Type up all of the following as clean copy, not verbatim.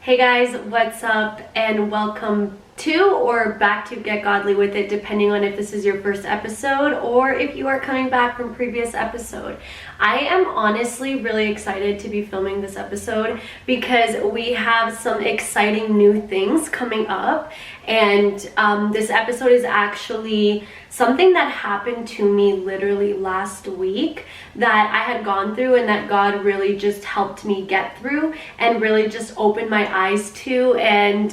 Hey guys, what's up, and welcome to or back to Get Godly With It, depending on if this is your first episode or if you are coming back from previous episode. I am honestly really excited to be filming this episode because we have some exciting new things coming up, and this episode is actually something that happened to me literally last week that I had gone through and that God really just helped me get through and really just opened my eyes to, and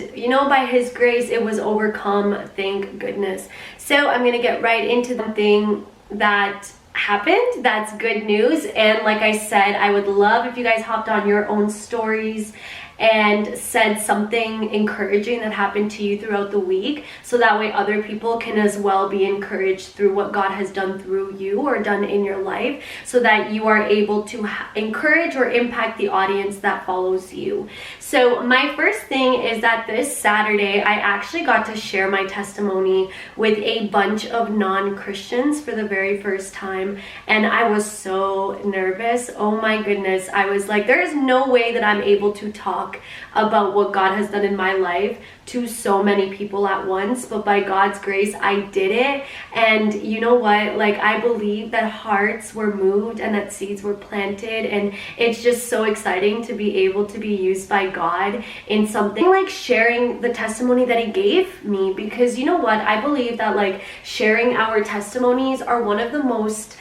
by His grace it was overcome, thank goodness. So I'm gonna get right into something that happened that's good news, and like I said, I would love if you guys hopped on your own stories and said something encouraging that happened to you throughout the week, so that way other people can as well be encouraged through what God has done through you or done in your life, so that you are able to encourage or impact the audience that follows you. So my first thing is that this Saturday I actually got to share my testimony with a bunch of non-Christians for the very first time, and I was so nervous. Oh my goodness, I was like, there is no way that I'm able to talk about what God has done in my life to so many people at once, but by God's grace I did it. And you know what, like, I believe that hearts were moved and that seeds were planted, and it's just so exciting to be able to be used by God in something like sharing the testimony that He gave me, because you know what, I believe that like sharing our testimonies are one of the most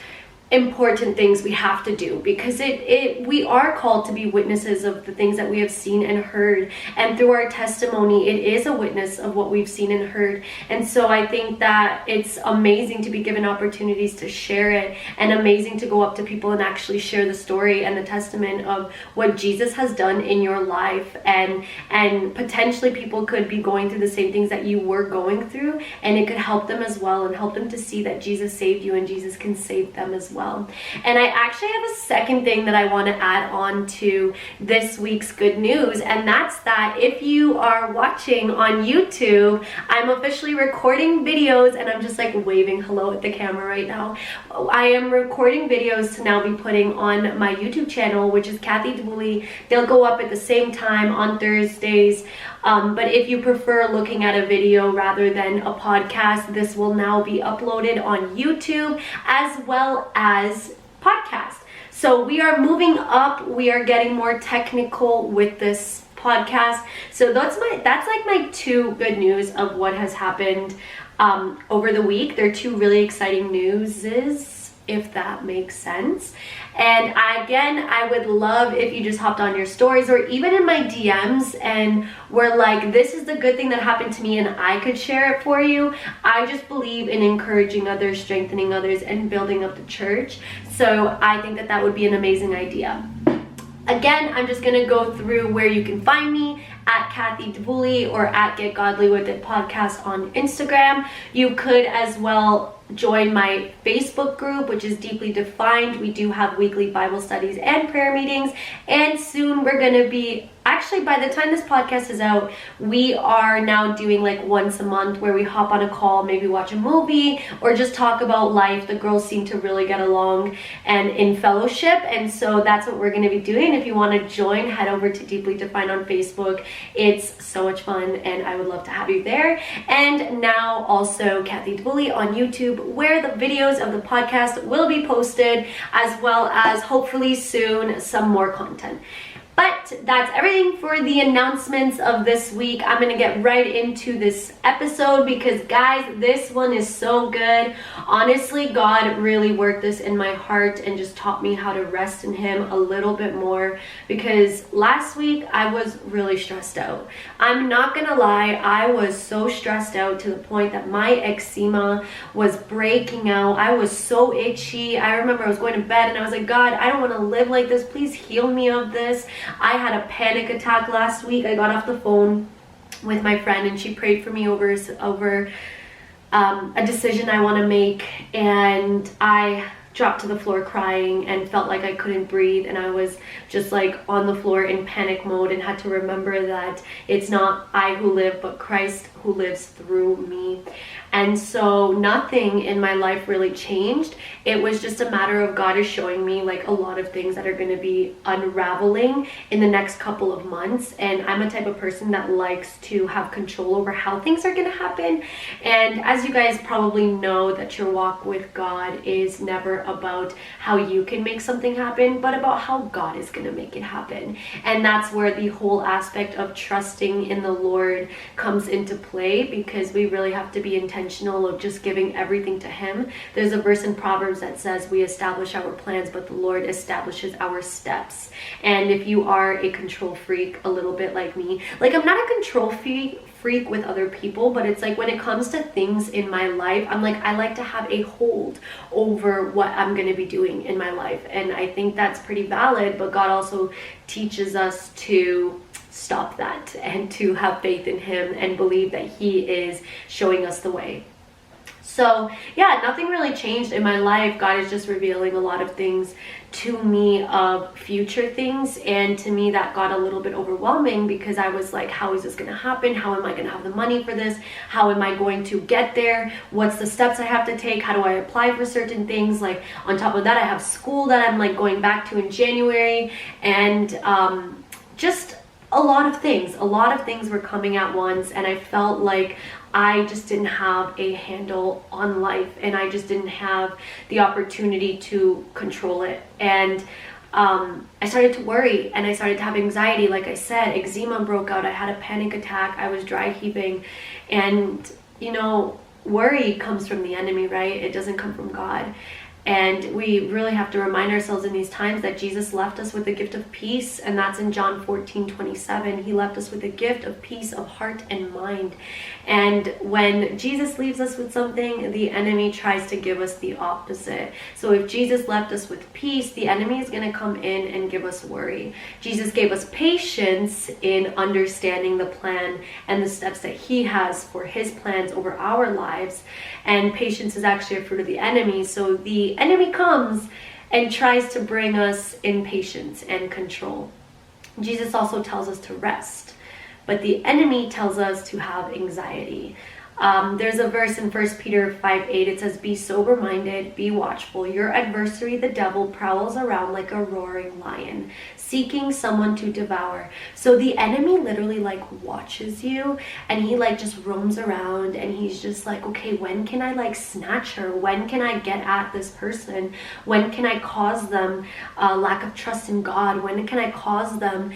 important things we have to do, because we are called to be witnesses of the things that we have seen and heard, and through our testimony it is a witness of what we've seen and heard. And so I think that it's amazing to be given opportunities to share it, and amazing to go up to people and actually share the story and the testament of what Jesus has done in your life, and potentially people could be going through the same things that you were going through, and it could help them as well, and help them to see that Jesus saved you and Jesus can save them as well. And I actually have a second thing that I want to add on to this week's good news, and that's that if you are watching on YouTube, I'm officially recording videos, and I'm just like waving hello at the camera right now. I am recording videos to now be putting on my YouTube channel, which is Kathy Dwoolley. They'll go up at the same time on Thursdays. But if you prefer looking at a video rather than a podcast, this will now be uploaded on YouTube as well as podcast. So we are moving up. We are getting more technical with this podcast. So that's like my two good news of what has happened over the week. They're two really exciting newses, if that makes sense. And I would love if you just hopped on your stories or even in my DMs and were like, this is the good thing that happened to me and I could share it for you. I just believe in encouraging others, strengthening others, and building up the church. So I think that that would be an amazing idea. Again, I'm just gonna go through where you can find me at Kathy Dwoolley or at Get Godly With It podcast on Instagram. You could as well join my Facebook group, which is Deeply Defined. We do have weekly Bible studies and prayer meetings, and soon we're going to be, actually by the time this podcast is out, we are now doing like once a month where we hop on a call, maybe watch a movie or just talk about life. The girls seem to really get along and in fellowship, and so that's what we're going to be doing. If you want to join, head over to Deeply Defined on Facebook. It's so much fun and I would love to have you there. And now also Kathy Dwoolley on YouTube, where the videos of the podcast will be posted, as well as hopefully soon some more content. But that's everything for the announcements of this week. I'm going to get right into this episode because, guys, this one is so good. Honestly, God really worked this in my heart and just taught me how to rest in Him a little bit more, because last week I was really stressed out. I'm not going to lie, I was so stressed out to the point that my eczema was breaking out. I was so itchy. I remember I was going to bed and I was like, God, I don't want to live like this. Please heal me of this. I had a panic attack last week. I got off the phone with my friend and she prayed for me over a decision I want to make, and I dropped to the floor crying and felt like I couldn't breathe, and I was just like on the floor in panic mode, and had to remember that it's not I who live but Christ who lives through me. And so nothing in my life really changed. It was just a matter of God is showing me like a lot of things that are going to be unraveling in the next couple of months. And I'm a type of person that likes to have control over how things are going to happen. And as you guys probably know, that your walk with God is never about how you can make something happen, but about how God is going to make it happen. And that's where the whole aspect of trusting in the Lord comes into play, because we really have to be intentional of just giving everything to Him. There's a verse in Proverbs that says we establish our plans, but the Lord establishes our steps. And if you are a control freak, a little bit like me, like I'm not a control freak with other people, but it's like when it comes to things in my life, I'm like, I like to have a hold over what I'm going to be doing in my life. And I think that's pretty valid, but God also teaches us to stop that and to have faith in Him and believe that He is showing us the way. So yeah, nothing really changed in my life. God is just revealing a lot of things to me of future things, and to me that got a little bit overwhelming, because I was like, how is this going to happen? How am I going to have the money for this? How am I going to get there? What's the steps I have to take? How do I apply for certain things? Like on top of that, I have school that I'm like going back to in January, and just a lot of things were coming at once, and I felt like I just didn't have a handle on life, and I just didn't have the opportunity to control it. And I started to worry, and I started to have anxiety. Like I said, eczema broke out. I had a panic attack. I was dry heaving. And, you know, worry comes from the enemy, right? It doesn't come from God. And we really have to remind ourselves in these times that Jesus left us with the gift of peace, and that's in John 14:27. He left us with a gift of peace of heart and mind. And when Jesus leaves us with something, the enemy tries to give us the opposite. So if Jesus left us with peace, the enemy is going to come in and give us worry. Jesus gave us patience in understanding the plan and the steps that He has for His plans over our lives. And patience is actually a fruit of the enemy. So the enemy comes and tries to bring us impatience and control. Jesus also tells us to rest, but the enemy tells us to have anxiety. There's a verse in 1 Peter 5:8. It says, "Be sober-minded, be watchful. Your adversary, the devil, prowls around like a roaring lion, seeking someone to devour." So the enemy literally like watches you, and he like just roams around, and he's just like, okay, when can I like snatch her? When can I get at this person? When can I cause them a lack of trust in God? When can I cause them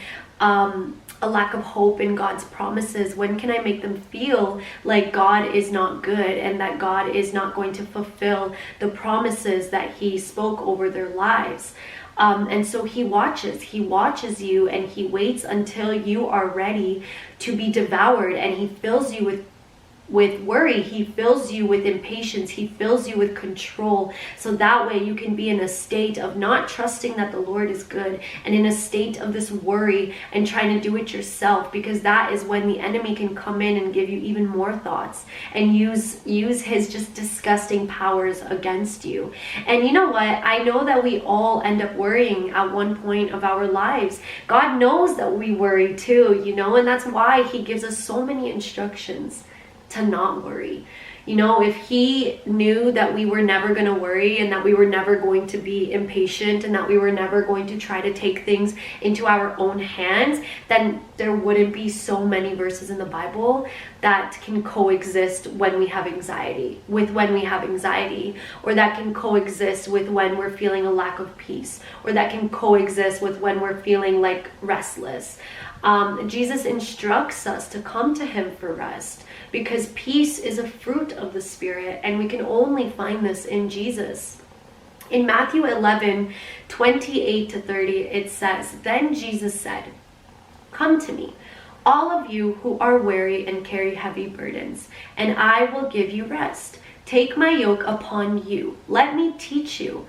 a lack of hope in God's promises? When can I make them feel like God is not good and that God is not going to fulfill the promises that He spoke over their lives? And so he watches you, and he waits until you are ready to be devoured, and he fills you with worry, he fills you with impatience, he fills you with control, so that way you can be in a state of not trusting that the Lord is good, and in a state of this worry and trying to do it yourself, because that is when the enemy can come in and give you even more thoughts and use his just disgusting powers against you. And you know what? I know that we all end up worrying at one point of our lives. God knows that we worry too, you know, and that's why he gives us so many instructions to not worry. You know, if he knew that we were never going to worry, and that we were never going to be impatient, and that we were never going to try to take things into our own hands, then there wouldn't be so many verses in the Bible that can coexist when we have anxiety, or that can coexist with when we're feeling a lack of peace, or that can coexist with when we're feeling like restless. Jesus instructs us to come to him for rest, because peace is a fruit of the Spirit, and we can only find this in Jesus. In Matthew 11:28-30, it says, "Then Jesus said, 'Come to me, all of you who are weary and carry heavy burdens, and I will give you rest. Take my yoke upon you. Let me teach you,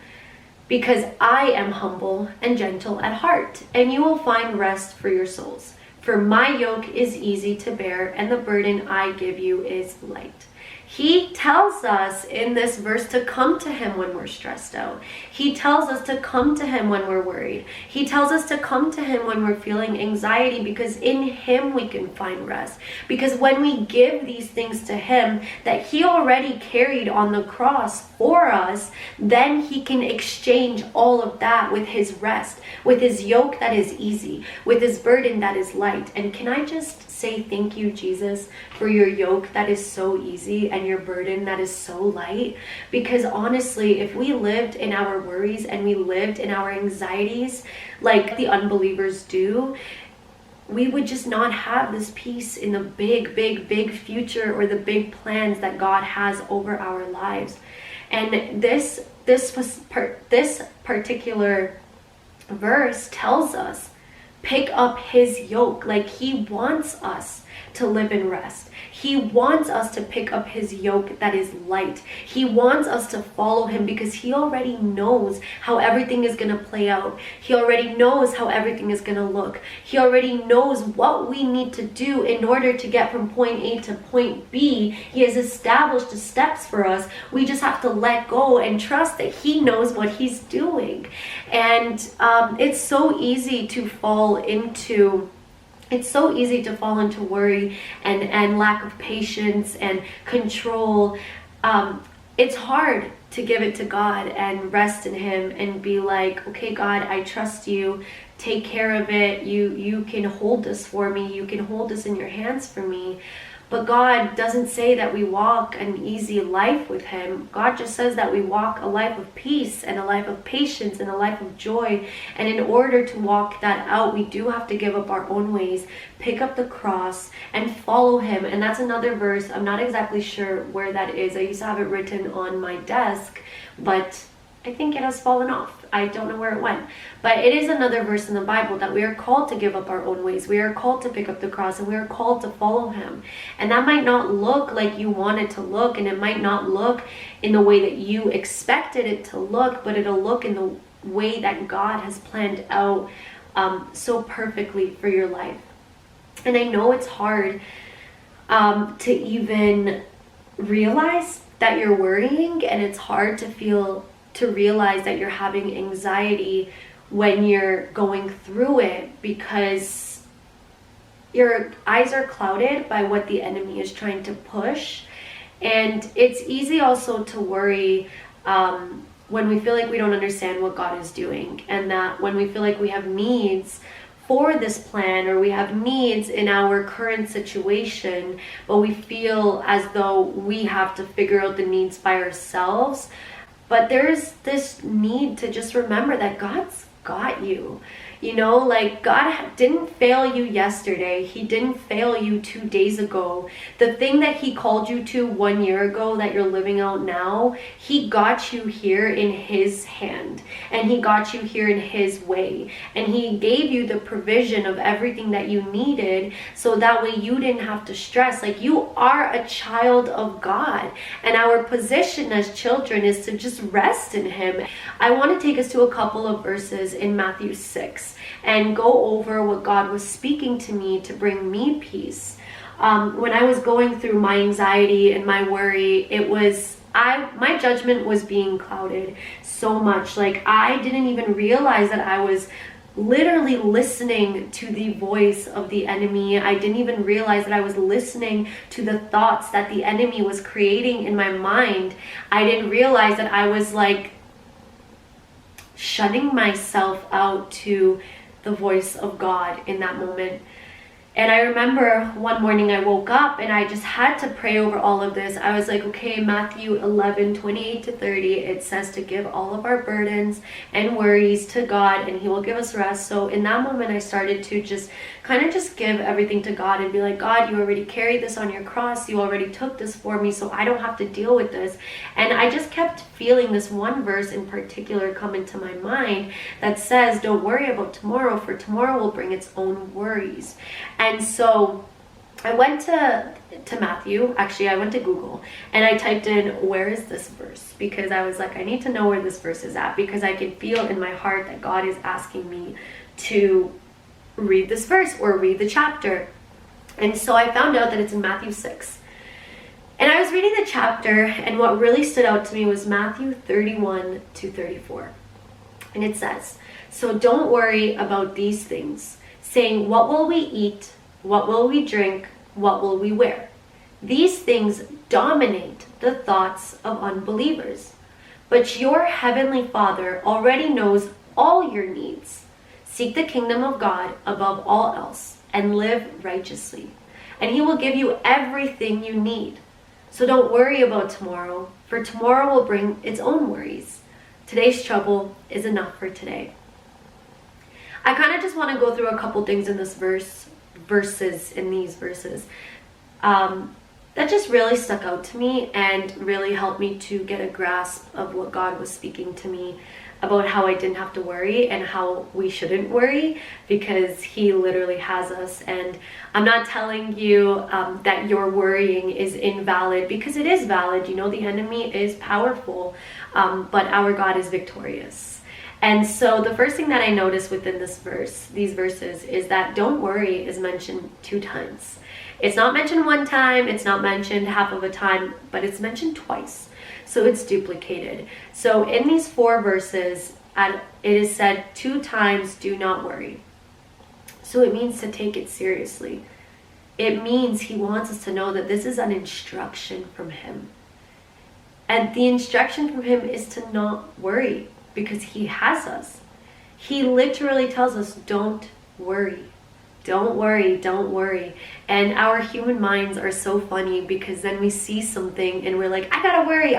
because I am humble and gentle at heart, and you will find rest for your souls. For my yoke is easy to bear, and the burden I give you is light.'" He tells us in this verse to come to him when we're stressed out. He tells us to come to him when we're worried. He tells us to come to him when we're feeling anxiety, because in him we can find rest. Because when we give these things to him that he already carried on the cross for us, then he can exchange all of that with his rest, with his yoke that is easy, with his burden that is light. And can I just say thank you, Jesus, for your yoke that is so easy and your burden that is so light? Because honestly, if we lived in our worries and we lived in our anxieties like the unbelievers do, we would just not have this peace in the big future or the big plans that God has over our lives. And this particular verse tells us, pick up his yoke. Like, he wants us to live in rest. He wants us to pick up his yoke that is light. He wants us to follow him because he already knows how everything is going to play out. He already knows how everything is going to look. He already knows what we need to do in order to get from point A to point B. He has established the steps for us. We just have to let go and trust that he knows what he's doing. And it's so easy to fall into worry and lack of patience and control. It's hard to give it to God and rest in him and be like, okay, God, I trust you. Take care of it. You can hold this for me. You can hold this in your hands for me. But God doesn't say that we walk an easy life with him. God just says that we walk a life of peace and a life of patience and a life of joy. And in order to walk that out, we do have to give up our own ways, pick up the cross, and follow him. And that's another verse. I'm not exactly sure where that is. I used to have it written on my desk, but I think it has fallen off. I don't know where it went. But it is another verse in the Bible that we are called to give up our own ways. We are called to pick up the cross, and we are called to follow him. And that might not look like you want it to look, and it might not look in the way that you expected it to look, but it'll look in the way that God has planned out so perfectly for your life. And I know it's hard to even realize that you're worrying, and it's hard to realize that you're having anxiety when you're going through it, because your eyes are clouded by what the enemy is trying to push. And it's easy also to worry when we feel like we don't understand what God is doing, and that when we feel like we have needs for this plan, or we have needs in our current situation, but we feel as though we have to figure out the needs by ourselves. But there's this need to just remember that God's got you. You know, like, God didn't fail you yesterday. He didn't fail you 2 days ago. The thing that he called you to 1 year ago that you're living out now, he got you here in his hand, and he got you here in his way, and he gave you the provision of everything that you needed, so that way you didn't have to stress. Like, you are a child of God, and our position as children is to just rest in him. I want to take us to a couple of verses in Matthew 6 and go over what God was speaking to me to bring me peace. When I was going through my anxiety and my worry, my judgment was being clouded so much. Like, I didn't even realize that I was literally listening to the voice of the enemy. I didn't even realize that I was listening to the thoughts that the enemy was creating in my mind. I didn't realize that I was like shutting myself out to the voice of God in that moment. And I remember one morning I woke up and I just had to pray over all of this. I was like, okay, Matthew 11:28-30, it says to give all of our burdens and worries to God, and he will give us rest. So in that moment, I started to just give everything to God and be like, God, you already carried this on your cross. You already took this for me, so I don't have to deal with this. And I just kept feeling this one verse in particular come into my mind that says, don't worry about tomorrow, for tomorrow will bring its own worries. And so I went to Matthew, actually I went to Google, and I typed in, where is this verse? Because I was like, I need to know where this verse is at, because I can feel in my heart that God is asking me to read this verse or read the chapter. And so I found out that it's in Matthew 6. And I was reading the chapter, and what really stood out to me was Matthew 31 to 34. And it says, "So don't worry about these things, saying, 'What will we eat? What will we drink? What will we wear?' These things dominate the thoughts of unbelievers. But your heavenly Father already knows all your needs. Seek the kingdom of God above all else and live righteously, and He will give you everything you need. So don't worry about tomorrow, for tomorrow will bring its own worries. Today's trouble is enough for today." I kind of just want to go through a couple things in these verses that just really stuck out to me and really helped me to get a grasp of what God was speaking to me about, how I didn't have to worry and how we shouldn't worry, because He literally has us. And I'm not telling you that your worrying is invalid, because it is valid. You know, the enemy is powerful, but our God is victorious. And so the first thing that I noticed within these verses, is that don't worry is mentioned 2 times. It's not mentioned 1 time, it's not mentioned half of a time, but it's mentioned twice. So it's duplicated. So in these 4 verses, it is said 2 times, do not worry. So it means to take it seriously. It means He wants us to know that this is an instruction from Him. And the instruction from Him is to not worry, because He has us. He literally tells us, don't worry. Don't worry, don't worry. And our human minds are so funny, because then we see something and we're like, I gotta worry.